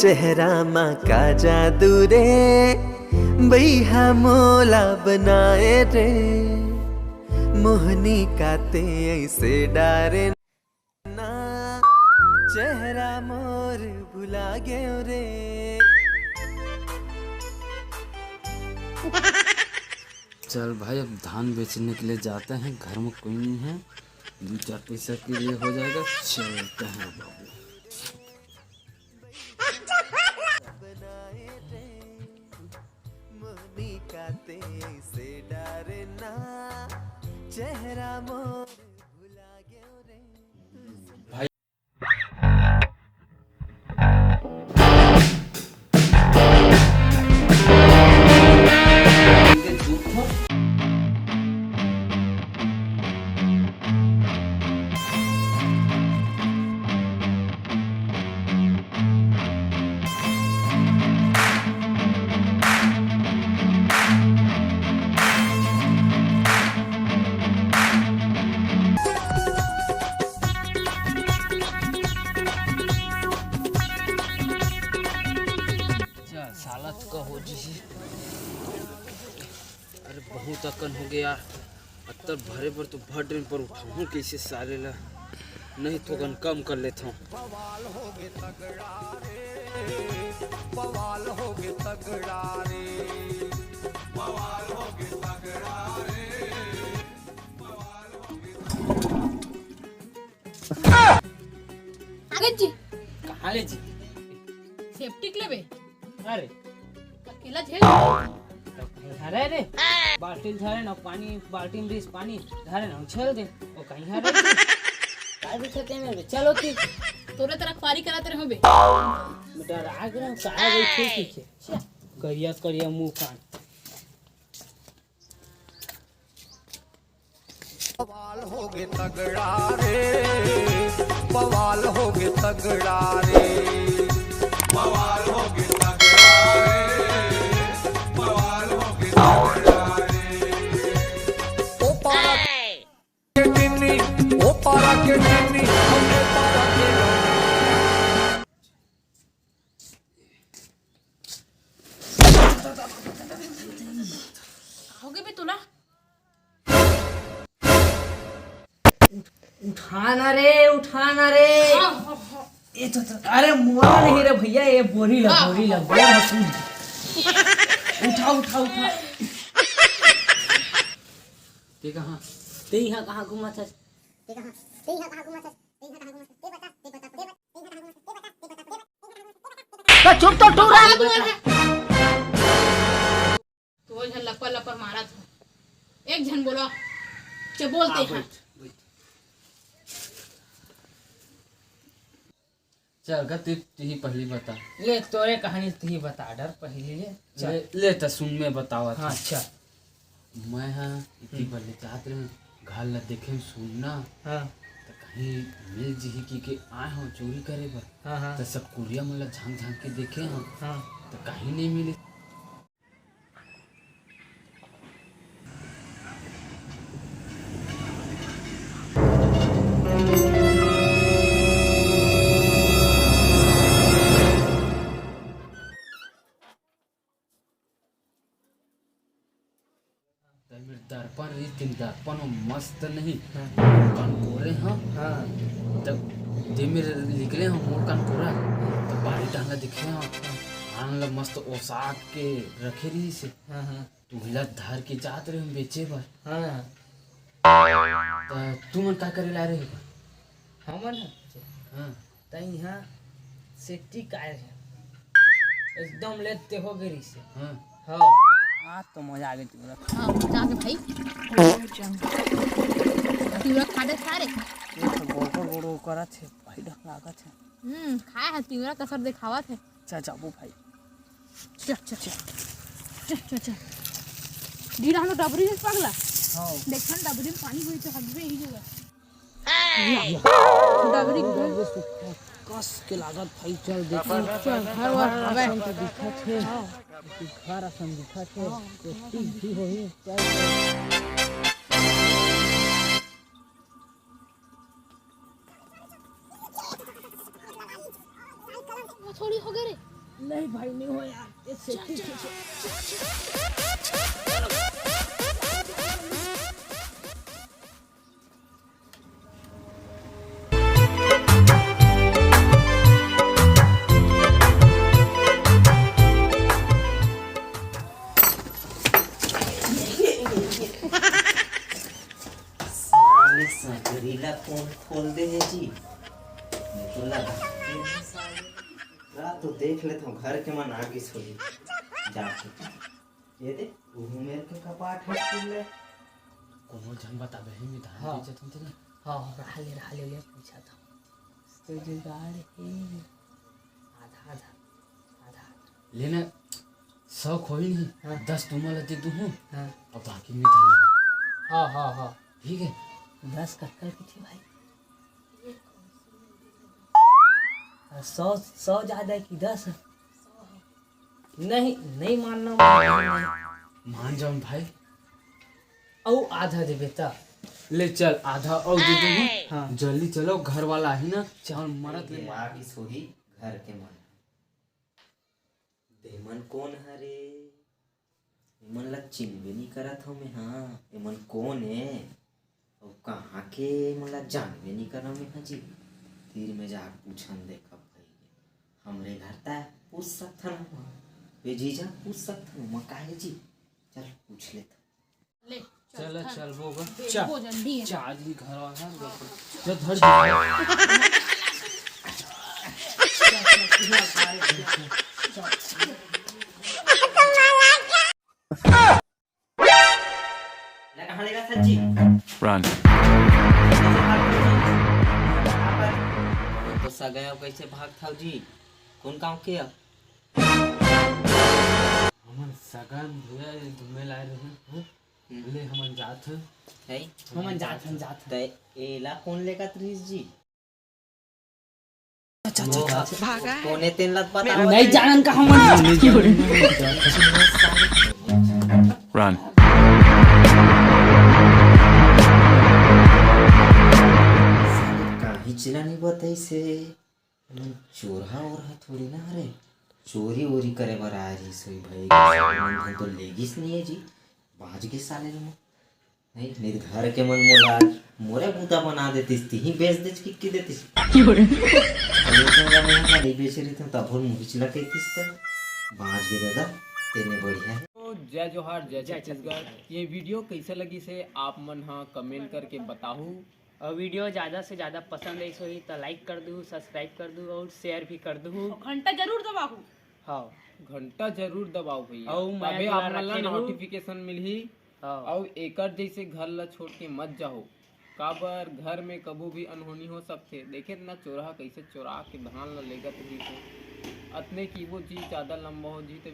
चेहरा माँ का जादू रे बैहा मोला बनाए रे मोहनी काते ऐसे डारे ना चेहरा मोर भुला गयो रे। चल भाई अब धान बेचने के लिए जाते हैं, घर में कोई नहीं है, 2-4 पैसा के लिए हो जाएगा। चलते हैं बाबू। मोहनी काते ऐसे डारे ना चेहरा मोर भुला गयो रे। सालत का हो जी। अरे बहुत अकन हो गया, अत्तर भरे पर तो भर ड्रेन पर उठाऊं कैसे सारे ला, नहीं तो गन कम कर लेता हूँ। बवाल होगे तगड़ा रे, बवाल होगे तगड़ा रे, बवाल होगे तगड़ा रे, बवाल होगे जी। कहाँ ले जी? सेफ्टी के लिए अरे अकेला झेल धरे रे, बाल्टी धरे ना पानी, बाल्टी में पानी धरे ना उछल दे ओ कहीं हरे काय दिखते मेरे। चलो ती तोरे तरह ख्वारी कराते रहो बे। बेटा राग रहा काय बैठे पीछे करिया करिया मुंह कान। बवाल होगे तगड़ा रे, बवाल होगे तगड़ा रे, बवाल होगे तगड़ा रे, बवाल होगे तगड़ा रे। ओ पारा के टिन्नी, ओ पारा के टिन्नी, हमने पारा के होगे बे तोला। उठाना रे ये तो अरे मुआ नहीं रे भैया, ये बोरी लग उठा ते कहाँ ते यहाँ कहाँ घुमा था? चुप तो टूरा तो झन लपर मारा था। एक झन बोलो चे बोलते हैं। चल गा तू ही पहली बता। ले तोरे कहानी तू ही बता डर पहले ले चल ले तो सुन में बतावा। हाँ अच्छा मैं हाँ इतनी बल्ले चाहते रहे घर ला देखे सुनना। हाँ तो कहीं मिल जी की आए हो चोरी करे पर। हाँ तो सब कुरिया मतलब झांक के देखे हम। हाँ तो कहीं नहीं मिले। दर्पण तीन दर्पण मस्त नहीं कान कोरे हाँ। तब दे मेरे निकले हम मोर कान कोरा तो बारी टांगा दिखे हाँ आन ला मस्त ओसाक के रखे रही से। तू हिला धार के जात रहे हम बेचे बर। तो तू मन का करे ला रहे हो? हमन हाँ त यहाँ सेफ्टी कार है एकदम लेते हो गई से। हाँ हाँ आज तो मजा आ गई तुमरा। हां जाके भाई तिवरा खादे सारे ये तो गोड़ करत है भाई डर लागत है। खाए है तिवरा कसर दिखावा थे। चा जाबू भाई चल ढीला हम डबरी में पगला। हाँ देखन डबरी में पानी हुई तो हगबे ही होगा। डबरी कस के लागत भाई चल देख चल घर वर हवे तो दिखत है घर असन दिखत है सेफ्टी भी होई चल थोड़ी हो गए रे नहीं भाई नहीं हो यार, इससे ठीक है। साले सकरीला कौन खोल दे है जी। मेरे को लगा रात तो देख लेता हूँ घर के मन आगे छोड़ी जाके। ये दे वो मेरे के कपाट है खोल ले। कोनो झन बताबे ही में धान हाँ। बेचत हन तेरे। हाँ रहा ले पूछा था तो जुगाड़ है आधा आधा आधा। लेना 100 खोई नहीं हाँ। 10 तुम वाला दे दूँ हाँ और बाकी में धान हाँ हाँ हाँ ठीक है। 10 कट्टल की थी भाई। 100 ज्यादा की 10 नहीं नहीं मानना मान जाऊं भाई। औ आधा दे बेटा। ले चल आधा और दे दूँ। हाँ जल्दी चलो घर वाला है ना चावल मरत ले। आगे सोही घर के मन। देमन कौन है रे? एमन ला चिन्हबे नहीं करत हूँ मैं। हाँ एमन कौन है और कहाँ के मला जानबे नहीं करा मैं। हाँ जी फिर मैं जा पूछन देखा भाई हमरे घर ता पूछ सकता ना वे जीजा पूछ सकता ना काहे जी। चल पूछ लेता। ले चल चल वो भोजन दिए चार्ज भी घर वाला जो धर कहाँ लेगा सच्ची? Run. तो सगया कैसे भाग था जी? कौन गाँव के? हमन सगन भैया घूमे लाए रहे ले हमन जात है हम जात ते एला कौन लेगा त्रिस जी? कोने तीन लत बता नहीं जानन का हम Run. कहीं चिला नहीं बताई से चोरा और है थोड़ी ना। अरे चोरी वोरी करे बर आ रही सोई भाई तो लेगिस नहीं है जी। बाज के साले रे नहीं मेरे घर के मन मोला मोरे बूता बना देतीस ती ही बेच देच की देतीस। नहीं बेच रही तो तब मुझे चिला कहतीस तो बाज के दादा तेने बढ़िया है। तो जय जोहार जय छत्तीसगढ़। ये वीडियो कैसे लगी से आप मन हाँ कमेंट करके बताओ। और वीडियो ज़्यादा से ज़्यादा पसंद आई सोई तो लाइक कर दूँ, सब्सक्राइब कर दूँ और शेयर भी कर दूँ। घंटा जरूर दबाऊ। हाँ घंटा जरूर दबाओ भैया और मैं तबे तो आप मन ला रखे रहूं। नोटिफिकेशन मिलही। हाँ और एकर जैसे घर ला छोड़ के मत जाओ काबर घर में कबू भी अनहोनी हो सकते। देखे ना चोरा कैसे चोरा के धान ला लेगत रही तो अतने की वो जी ज्यादा लंबा हो जी तो